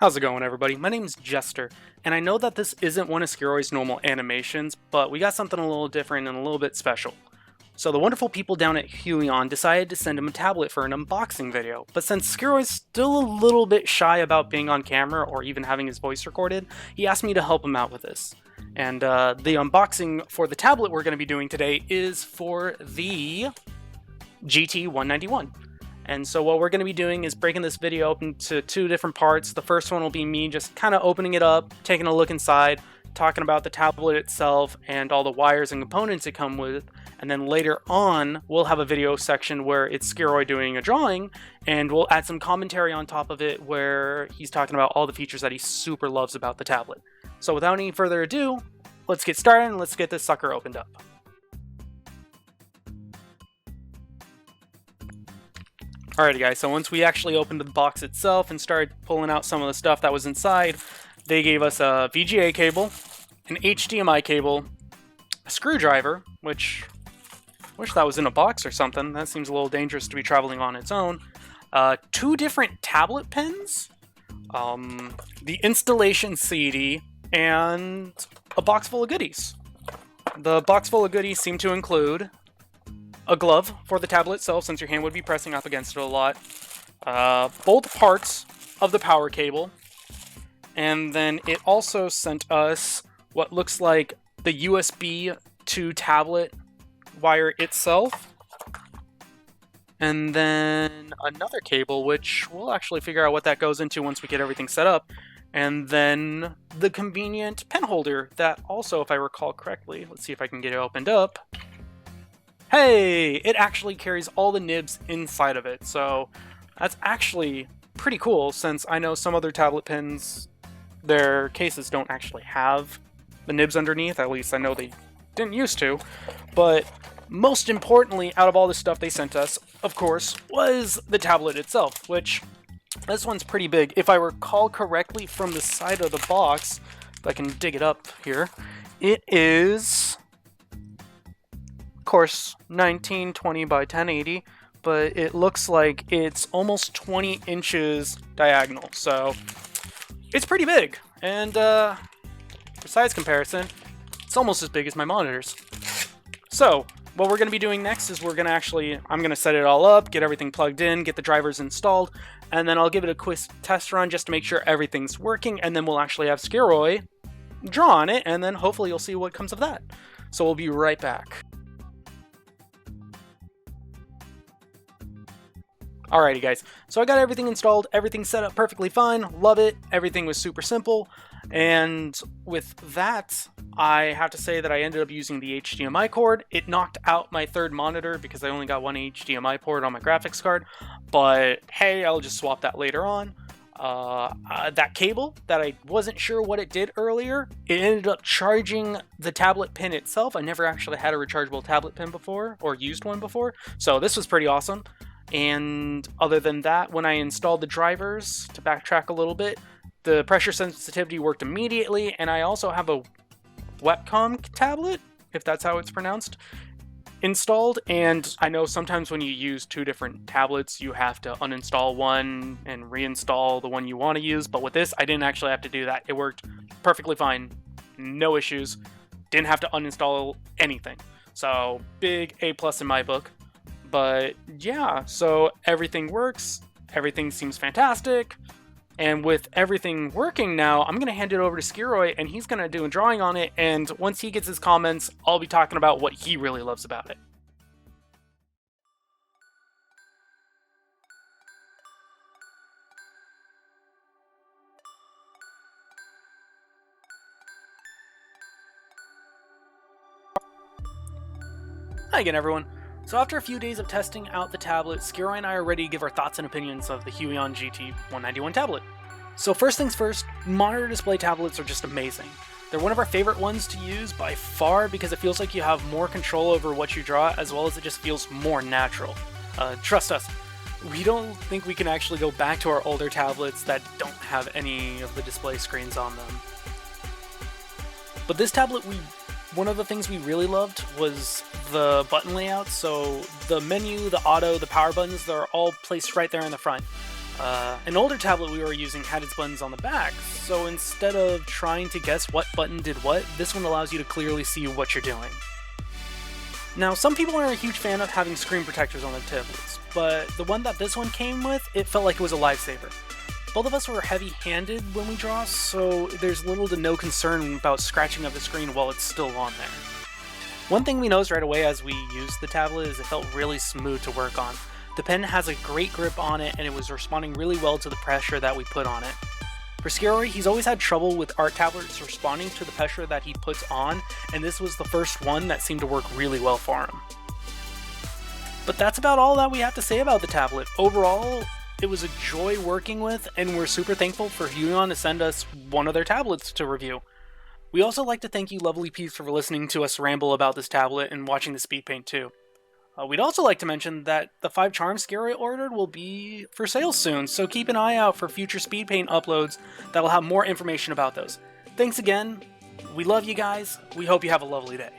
How's it going, everybody? My name's Jester, and I know that this isn't one of Skiroy's normal animations, but we got something a little different and a little bit special. So the wonderful people down at Huion decided to send him a tablet for an unboxing video, but since Skiroy's still a little bit shy about being on camera or even having his voice recorded, he asked me to help him out with this. And the unboxing for the tablet we're going to be doing today is for the GT-191. And so what we're going to be doing is breaking this video up into two different parts. The first one will be me just kind of opening it up, taking a look inside, talking about the tablet itself and all the wires and components it come with. And then later on, we'll have a video section where it's Skiroy doing a drawing, and we'll add some commentary on top of it where he's talking about all the features that he super loves about the tablet. So without any further ado, let's get started and let's get this sucker opened up. Alrighty guys, so once we actually opened the box itself and started pulling out some of the stuff that was inside, they gave us a VGA cable, an HDMI cable, a screwdriver, which I wish that was in a box or something. That seems a little dangerous to be traveling on its own. Two different tablet pens, the installation CD, and a box full of goodies. The box full of goodies seem to include a glove for the tablet itself, since your hand would be pressing up against it a lot, both parts of the power cable, and then it also sent us what looks like the USB to tablet wire itself, and then another cable, which we'll actually figure out what that goes into once we get everything set up, and then the convenient pen holder that also, if I recall correctly, let's see if I can get it opened up. Hey, it actually carries all the nibs inside of it, so that's actually pretty cool, since I know some other tablet pens, their cases don't actually have the nibs underneath. At least I know they didn't used to. But most importantly, out of all the stuff they sent us, of course, was the tablet itself, which this one's pretty big. If I recall correctly from the side of the box, if I can dig it up here, it is, of course, 1920 by 1080, but it looks like it's almost 20 inches diagonal, so it's pretty big. And for size comparison, it's almost as big as my monitors. So what we're going to be doing next is I'm going to set it all up, get everything plugged in, get the drivers installed, and then I'll give it a quick test run just to make sure everything's working, and then we'll actually have Skiroy draw on it, and then hopefully you'll see what comes of that. So we'll be right back. Alrighty guys, so I got everything installed, everything set up perfectly fine, love it, everything was super simple, and with that, I have to say that I ended up using the HDMI cord. It knocked out my third monitor because I only got one HDMI port on my graphics card, but hey, I'll just swap that later on. That cable that I wasn't sure what it did earlier, it ended up charging the tablet pin itself. I never actually had a rechargeable tablet pin before, or used one before, so this was pretty awesome. And other than that, when I installed the drivers, to backtrack a little bit, the pressure sensitivity worked immediately, and I also have a webcam tablet, if that's how it's pronounced, installed. And I know sometimes when you use two different tablets, you have to uninstall one and reinstall the one you want to use, but with this, I didn't actually have to do that. It worked perfectly fine, no issues, didn't have to uninstall anything. So, big A+ in my book. But yeah, so everything works, everything seems fantastic, and with everything working now, I'm going to hand it over to Skiroy, and he's going to do a drawing on it, and once he gets his comments, I'll be talking about what he really loves about it. Hi again, everyone. So after a few days of testing out the tablet, Skiroy and I are ready to give our thoughts and opinions of the Huion GT-191 tablet. So first things first, monitor display tablets are just amazing. They're one of our favorite ones to use by far because it feels like you have more control over what you draw, as well as it just feels more natural. Trust us, we don't think we can actually go back to our older tablets that don't have any of the display screens on them. But this tablet, one of the things we really loved was the button layout. So the menu, the auto, the power buttons, they're all placed right there in the front. An older tablet we were using had its buttons on the back, so instead of trying to guess what button did what, this one allows you to clearly see what you're doing. Now, some people are a huge fan of having screen protectors on their tablets, but the one that this one came with, it felt like it was a lifesaver. Both of us were heavy-handed when we draw, so there's little to no concern about scratching up the screen while it's still on there. One thing we noticed right away as we used the tablet is it felt really smooth to work on. The pen has a great grip on it, and it was responding really well to the pressure that we put on it. For Scarroy, he's always had trouble with art tablets responding to the pressure that he puts on, and this was the first one that seemed to work really well for him. But that's about all that we have to say about the tablet. Overall, it was a joy working with, and we're super thankful for Huion to send us one of their tablets to review. We also like to thank you lovely peeps for listening to us ramble about this tablet and watching the Speedpaint too. We'd also like to mention that the 5 charms Garrett ordered will be for sale soon, so keep an eye out for future Speedpaint uploads that will have more information about those. Thanks again, we love you guys, we hope you have a lovely day.